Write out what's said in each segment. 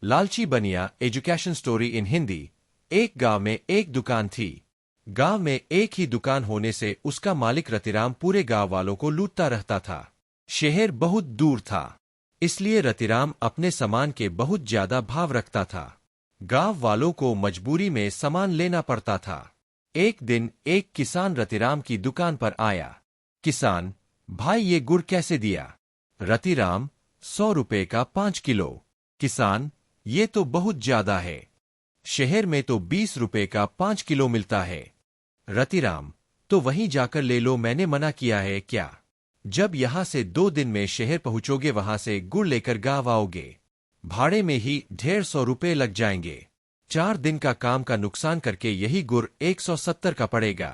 लालची बनिया education story in Hindi. एक गांव में एक दुकान थी। गांव में एक ही दुकान होने से उसका मालिक रतिराम पूरे गांव वालों को लूटता रहता था। शहर बहुत दूर था, इसलिए रतिराम अपने सामान के बहुत ज्यादा भाव रखता था। गांव वालों को मजबूरी में सामान लेना पड़ता था। एक दिन एक किसान रतिराम की दुकान पर आया। किसान भाई, ये गुड़ कैसे दिया? रतिराम 100 रुपए का 5 किलो। किसान ये तो बहुत ज्यादा है, शहर में तो 20 रुपए का 5 किलो मिलता है। रतिराम तो वहीं जाकर ले लो, मैंने मना किया है क्या? जब यहां से 2 दिन में शहर पहुंचोगे वहां से गुड़ लेकर गांव आओगे, भाड़े में ही 150 रुपए लग जाएंगे। 4 दिन का काम का नुकसान करके यही गुड़ 170 का पड़ेगा।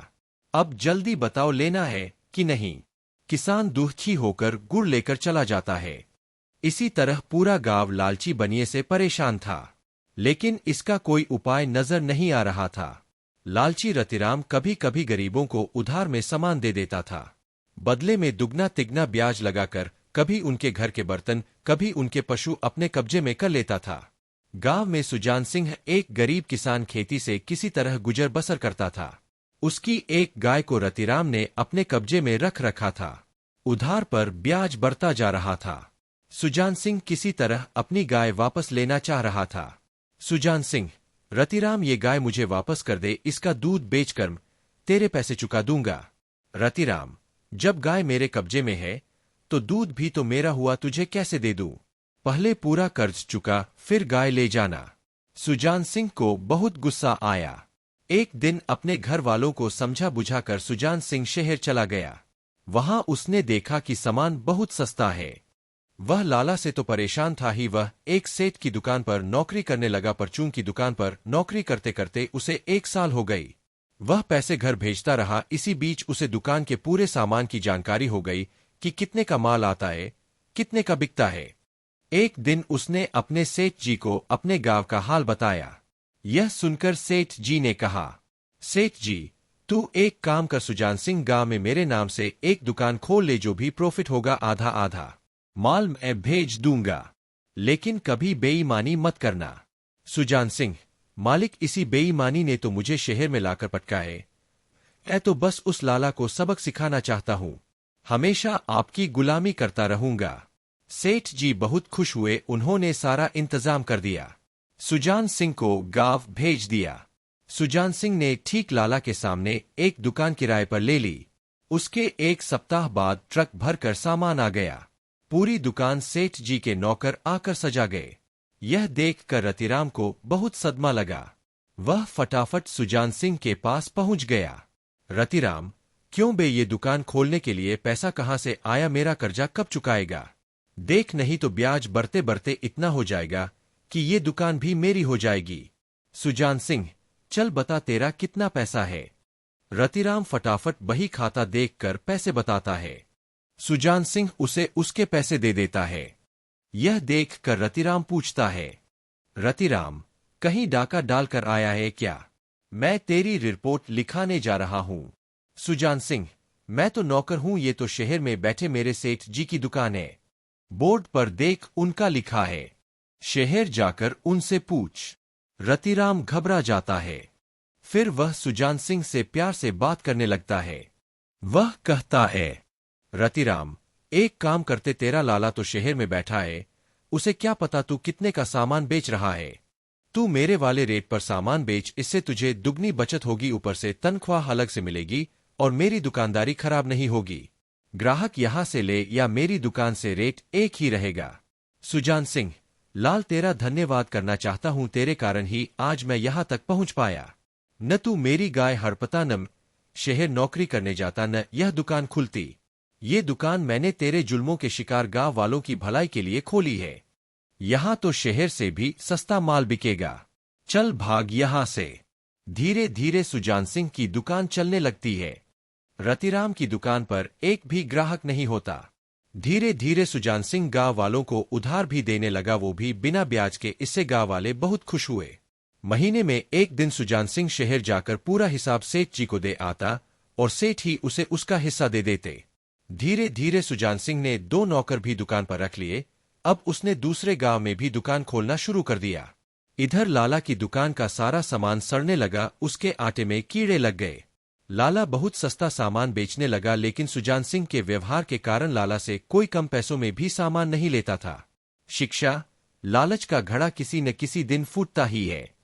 अब जल्दी बताओ, लेना है कि नहीं? किसान दुखी होकर गुड़ लेकर चला जाता है। इसी तरह पूरा गांव लालची बनिए से परेशान था, लेकिन इसका कोई उपाय नजर नहीं आ रहा था। लालची रतिराम कभी कभी गरीबों को उधार में सामान दे देता था, बदले में दुगना तिगना ब्याज लगाकर। कभी उनके घर के बर्तन, कभी उनके पशु अपने कब्जे में कर लेता था। गांव में सुजान सिंह एक गरीब किसान खेती से किसी तरह गुजर बसर करता था। उसकी एक गाय को रतिराम ने अपने कब्जे में रख रखा था। उधार पर ब्याज बढ़ता जा रहा था। सुजान सिंह किसी तरह अपनी गाय वापस लेना चाह रहा था। सुजान सिंह, रतिराम ये गाय मुझे वापस कर दे, इसका दूध बेचकर तेरे पैसे चुका दूंगा। रतिराम, जब गाय मेरे कब्जे में है तो दूध भी तो मेरा हुआ, तुझे कैसे दे दूं? पहले पूरा कर्ज चुका, फिर गाय ले जाना। सुजान सिंह को बहुत गुस्सा आया। एक दिन अपने घर वालों को समझा बुझाकर सुजान सिंह शहर चला गया। वहां उसने देखा कि सामान बहुत सस्ता है। वह लाला से तो परेशान था ही, वह एक सेठ की दुकान पर नौकरी करने लगा। परचून की दुकान पर नौकरी करते करते उसे 1 साल हो गई। वह पैसे घर भेजता रहा। इसी बीच उसे दुकान के पूरे सामान की जानकारी हो गई कि कितने का माल आता है, कितने का बिकता है। एक दिन उसने अपने सेठ जी को अपने गांव का हाल बताया। यह सुनकर सेठ जी ने कहा, सेठ जी, तू एक काम कर, सुजान सिंह गांव में मेरे नाम से एक दुकान खोल ले, जो भी प्रॉफिट होगा आधा आधा माल मैं भेज दूंगा, लेकिन कभी बेईमानी मत करना। सुजान सिंह, मालिक, इसी बेईमानी ने तो मुझे शहर में लाकर पटका है। मैं तो बस उस लाला को सबक सिखाना चाहता हूं, हमेशा आपकी गुलामी करता रहूंगा। सेठ जी बहुत खुश हुए, उन्होंने सारा इंतजाम कर दिया। सुजान सिंह को गांव भेज दिया। सुजान सिंह ने ठीक लाला के सामने एक दुकान किराए पर ले ली। उसके 1 सप्ताह बाद ट्रक भरकर सामान आ गया। पूरी दुकान सेठ जी के नौकर आकर सजा गए। यह देखकर रतिराम को बहुत सदमा लगा। वह फटाफट सुजान सिंह के पास पहुंच गया। रतिराम, क्यों बे, ये दुकान खोलने के लिए पैसा कहां से आया? मेरा कर्जा कब चुकाएगा? देख, नहीं तो ब्याज बढ़ते बढ़ते इतना हो जाएगा कि ये दुकान भी मेरी हो जाएगी। सुजान सिंह, चल बता, तेरा कितना पैसा है? रतिराम फटाफट बही खाता देखकर पैसे बताता है। सुजान सिंह उसे उसके पैसे दे देता है। यह देखकर रतिराम पूछता है, रतिराम, कहीं डाका डालकर आया है क्या? मैं तेरी रिपोर्ट लिखाने जा रहा हूं। सुजान सिंह, मैं तो नौकर हूं, ये तो शहर में बैठे मेरे सेठ जी की दुकान है। बोर्ड पर देख, उनका लिखा है, शहर जाकर उनसे पूछ। रतिराम घबरा जाता है। फिर वह सुजान सिंह से प्यार से बात करने लगता है। वह कहता है, रतिराम, एक काम करते, तेरा लाला तो शहर में बैठा है, उसे क्या पता तू कितने का सामान बेच रहा है। तू मेरे वाले रेट पर सामान बेच, इससे तुझे दुगनी बचत होगी, ऊपर से तनख्वाह अलग से मिलेगी और मेरी दुकानदारी खराब नहीं होगी। ग्राहक यहां से ले या मेरी दुकान से, रेट एक ही रहेगा। सुजान सिंह, लाल, तेरा धन्यवाद करना चाहता हूं, तेरे कारण ही आज मैं यहां तक पहुंच पाया। न तू मेरी गाय हड़पता, न शहर नौकरी करने जाता, न यह दुकान खुलती। ये दुकान मैंने तेरे जुल्मों के शिकार गांव वालों की भलाई के लिए खोली है। यहां तो शहर से भी सस्ता माल बिकेगा। चल भाग यहां से। धीरे धीरे सुजान सिंह की दुकान चलने लगती है। रतिराम की दुकान पर एक भी ग्राहक नहीं होता। धीरे धीरे सुजान सिंह गांव वालों को उधार भी देने लगा, वो भी बिना ब्याज के। इससे गांव वाले बहुत खुश हुए। महीने में एक दिन सुजान सिंह शहर जाकर पूरा हिसाब सेठ जी को दे आता और सेठ ही उसे उसका हिस्सा दे देते। धीरे धीरे सुजान सिंह ने 2 नौकर भी दुकान पर रख लिए। अब उसने दूसरे गांव में भी दुकान खोलना शुरू कर दिया। इधर लाला की दुकान का सारा सामान सड़ने लगा, उसके आटे में कीड़े लग गए। लाला बहुत सस्ता सामान बेचने लगा, लेकिन सुजान सिंह के व्यवहार के कारण लाला से कोई कम पैसों में भी सामान नहीं लेता था। शिक्षा, लालच का घड़ा किसी न किसी दिन फूटता ही है।